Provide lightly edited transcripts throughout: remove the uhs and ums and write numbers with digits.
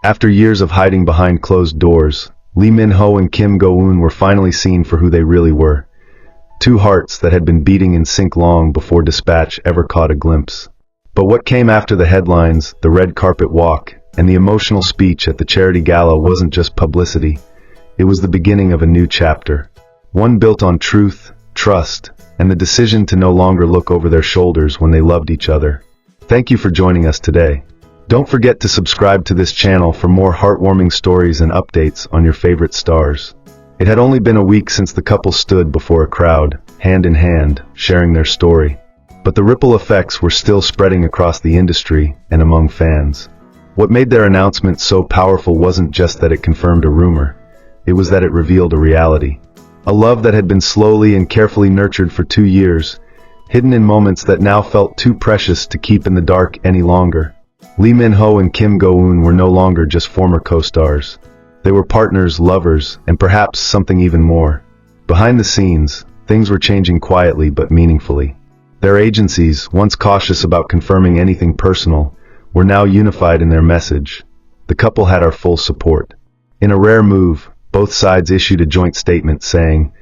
After years of hiding behind closed doors, Lee Min-ho and Kim Go-eun were finally seen for who they really were. Two hearts that had been beating in sync long before Dispatch ever caught a glimpse. But what came after the headlines, the red carpet walk, and the emotional speech at the charity gala wasn't just publicity. It was the beginning of a new chapter. One built on truth, trust, and the decision to no longer look over their shoulders when they loved each other. Thank you for joining us today. Don't forget to subscribe to this channel for more heartwarming stories and updates on your favorite stars. It had only been a week since the couple stood before a crowd, hand in hand, sharing their story. But the ripple effects were still spreading across the industry and among fans. What made their announcement so powerful wasn't just that it confirmed a rumor. It was that it revealed a reality. A love that had been slowly and carefully nurtured for 2 years, hidden in moments that now felt too precious to keep in the dark any longer. Lee Min-ho and Kim Go-eun were no longer just former co-stars. They were partners, lovers, and perhaps something even more. Behind the scenes, things were changing quietly but meaningfully. Their agencies, once cautious about confirming anything personal, were now unified in their message. The couple had our full support. In a rare move, both sides issued a joint statement saying,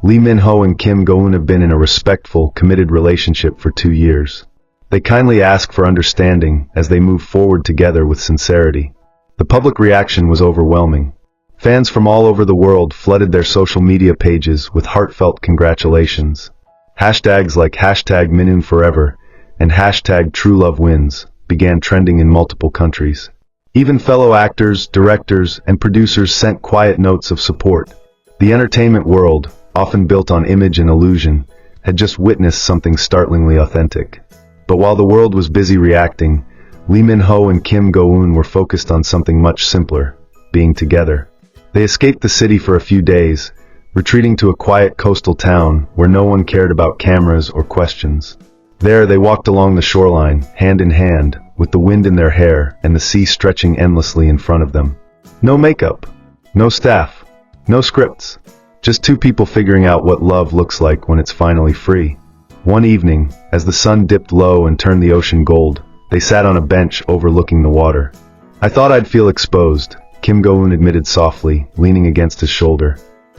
Lee Min-ho and Kim Go-eun have been in a respectful, committed relationship for 2 years. They kindly ask for understanding as they move forward together with sincerity. The public reaction was overwhelming. Fans from all over the world flooded their social media pages with heartfelt congratulations. Hashtags like #MinHoonForever and #TrueLoveWins began trending in multiple countries. Even fellow actors, directors, and producers sent quiet notes of support. The entertainment world, often built on image and illusion, had just witnessed something startlingly authentic. But while the world was busy reacting, Lee Min-ho and Kim Go-eun were focused on something much simpler, being together. They escaped the city for a few days, retreating to a quiet coastal town where no one cared about cameras or questions. There they walked along the shoreline, hand in hand, with the wind in their hair and the sea stretching endlessly in front of them. No makeup, no staff, no scripts, just two people figuring out what love looks like when it's finally free. One evening, as the sun dipped low and turned the ocean gold, they sat on a bench overlooking the water. I thought I'd feel exposed, Kim Go-eun admitted softly, leaning against his shoulder.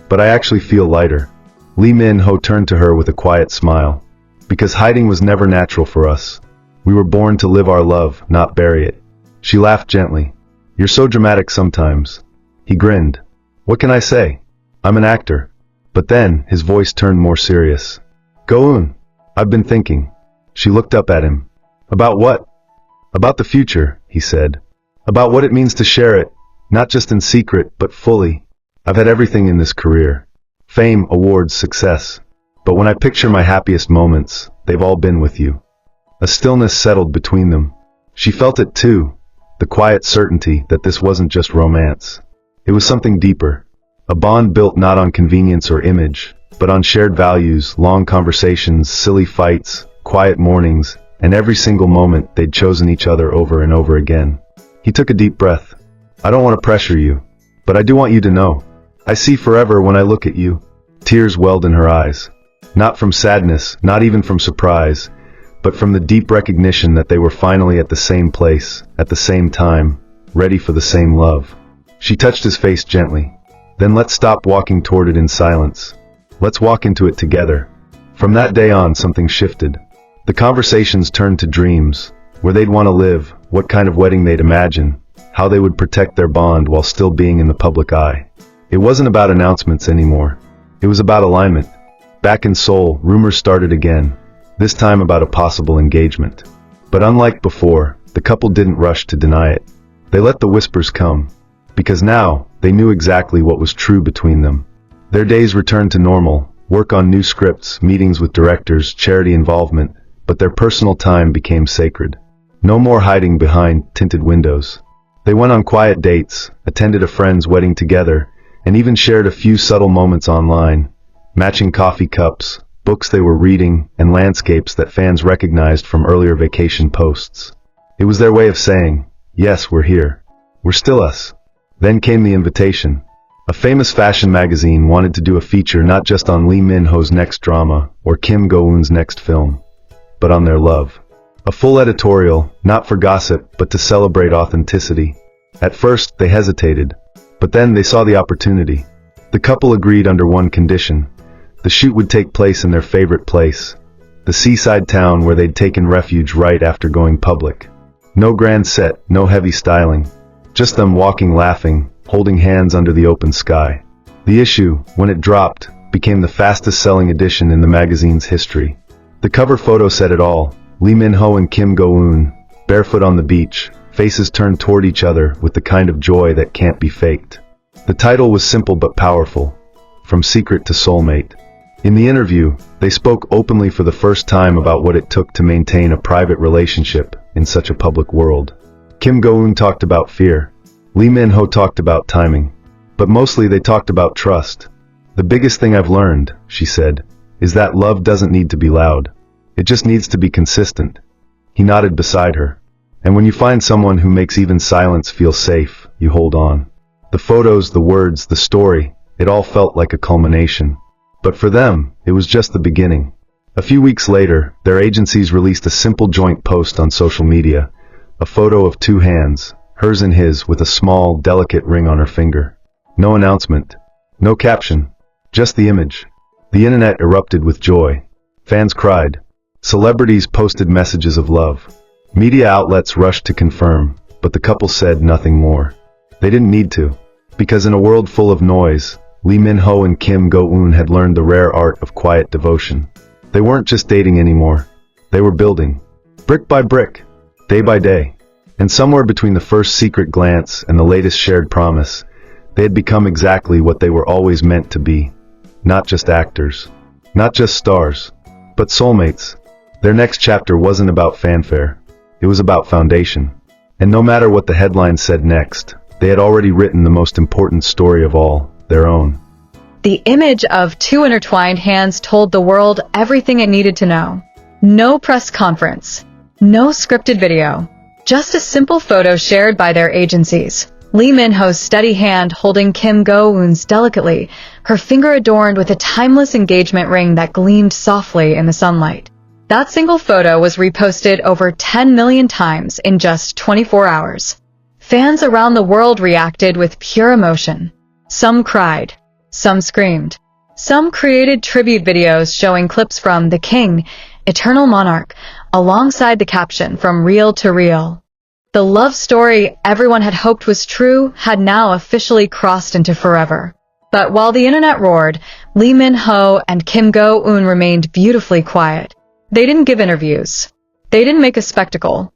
But I actually feel lighter. Lee Min-ho turned to her with a quiet smile. Because hiding was never natural for us. We were born to live our love, not bury it. She laughed gently. You're so dramatic sometimes. He grinned. What can I say? I'm an actor. But then, his voice turned more serious. Go-eun, I've been thinking. She looked up at him. About what? About the future, he said. About what it means to share it, not just in secret, but fully. I've had everything in this career. Fame, awards, success. But when I picture my happiest moments, they've all been with you. A stillness settled between them. She felt it too, the quiet certainty that this wasn't just romance. It was something deeper. A bond built not on convenience or image, but on shared values, long conversations, silly fights, quiet mornings, and every single moment they'd chosen each other over and over again. He took a deep breath. I don't want to pressure you, but I do want you to know. I see forever when I look at you. Tears welled in her eyes. Not from sadness, not even from surprise, but from the deep recognition that they were finally at the same place, at the same time, ready for the same love. She touched his face gently. Then let's stop walking toward it in silence. Let's walk into it together. From that day on, something shifted. The conversations turned to dreams, where they'd want to live, what kind of wedding they'd imagine, how they would protect their bond while still being in the public eye. It wasn't about announcements anymore. It was about alignment. Back in Seoul, rumors started again, this time about a possible engagement. But unlike before, the couple didn't rush to deny it. They let the whispers come, because now they knew exactly what was true between them. Their days returned to normal, work on new scripts, meetings with directors, charity involvement, but their personal time became sacred. No more hiding behind tinted windows. They went on quiet dates, attended a friend's wedding together, and even shared a few subtle moments online, matching coffee cups, books they were reading, and landscapes that fans recognized from earlier vacation posts. It was their way of saying, yes, we're here. We're still us. Then came the invitation. A famous fashion magazine wanted to do a feature not just on Lee Min-ho's next drama or Kim Go-eun's next film, but on their love. A full editorial, not for gossip, but to celebrate authenticity. At first, they hesitated, but then they saw the opportunity. The couple agreed under one condition. The shoot would take place in their favorite place, the seaside town where they'd taken refuge right after going public. No grand set, no heavy styling. Just them walking, laughing, holding hands under the open sky. The issue, when it dropped, became the fastest-selling edition in the magazine's history. The cover photo said it all. Lee Min-ho and Kim Go-eun, barefoot on the beach, faces turned toward each other with the kind of joy that can't be faked. The title was simple but powerful, From Secret to Soulmate. In the interview, they spoke openly for the first time about what it took to maintain a private relationship in such a public world. Kim Go-eun talked about fear. Lee Min-ho talked about timing. But mostly they talked about trust. The biggest thing I've learned, she said, is that love doesn't need to be loud. It just needs to be consistent. He nodded beside her. And when you find someone who makes even silence feel safe, you hold on. The photos, the words, the story, it all felt like a culmination. But for them, it was just the beginning. A few weeks later, their agencies released a simple joint post on social media. A photo of two hands, hers and his, with a small, delicate ring on her finger. No announcement. No caption. Just the image. The internet erupted with joy. Fans cried. Celebrities posted messages of love. Media outlets rushed to confirm, but the couple said nothing more. They didn't need to. Because in a world full of noise, Lee Min-ho and Kim Go-eun had learned the rare art of quiet devotion. They weren't just dating anymore. They were building. Brick by brick. Day by day. And somewhere between the first secret glance and the latest shared promise, they had become exactly what they were always meant to be. Not just actors. Not just stars. But soulmates. Their next chapter wasn't about fanfare. It was about foundation. And no matter what the headline said next, they had already written the most important story of all, their own. The image of two intertwined hands told the world everything it needed to know. No press conference. No scripted video. Just a simple photo shared by their agencies. Lee Min-ho's steady hand holding Kim Go-eun's delicately, her finger adorned with a timeless engagement ring that gleamed softly in the sunlight. That single photo was reposted over 10 million times in just 24 hours. Fans around the world reacted with pure emotion. Some cried. Some screamed. Some created tribute videos showing clips from The King, Eternal Monarch, alongside the caption From Real to Real. The love story everyone had hoped was true had now officially crossed into forever. But while the internet roared, Lee Min-ho and Kim Go-eun remained beautifully quiet. They didn't give interviews. They didn't make a spectacle.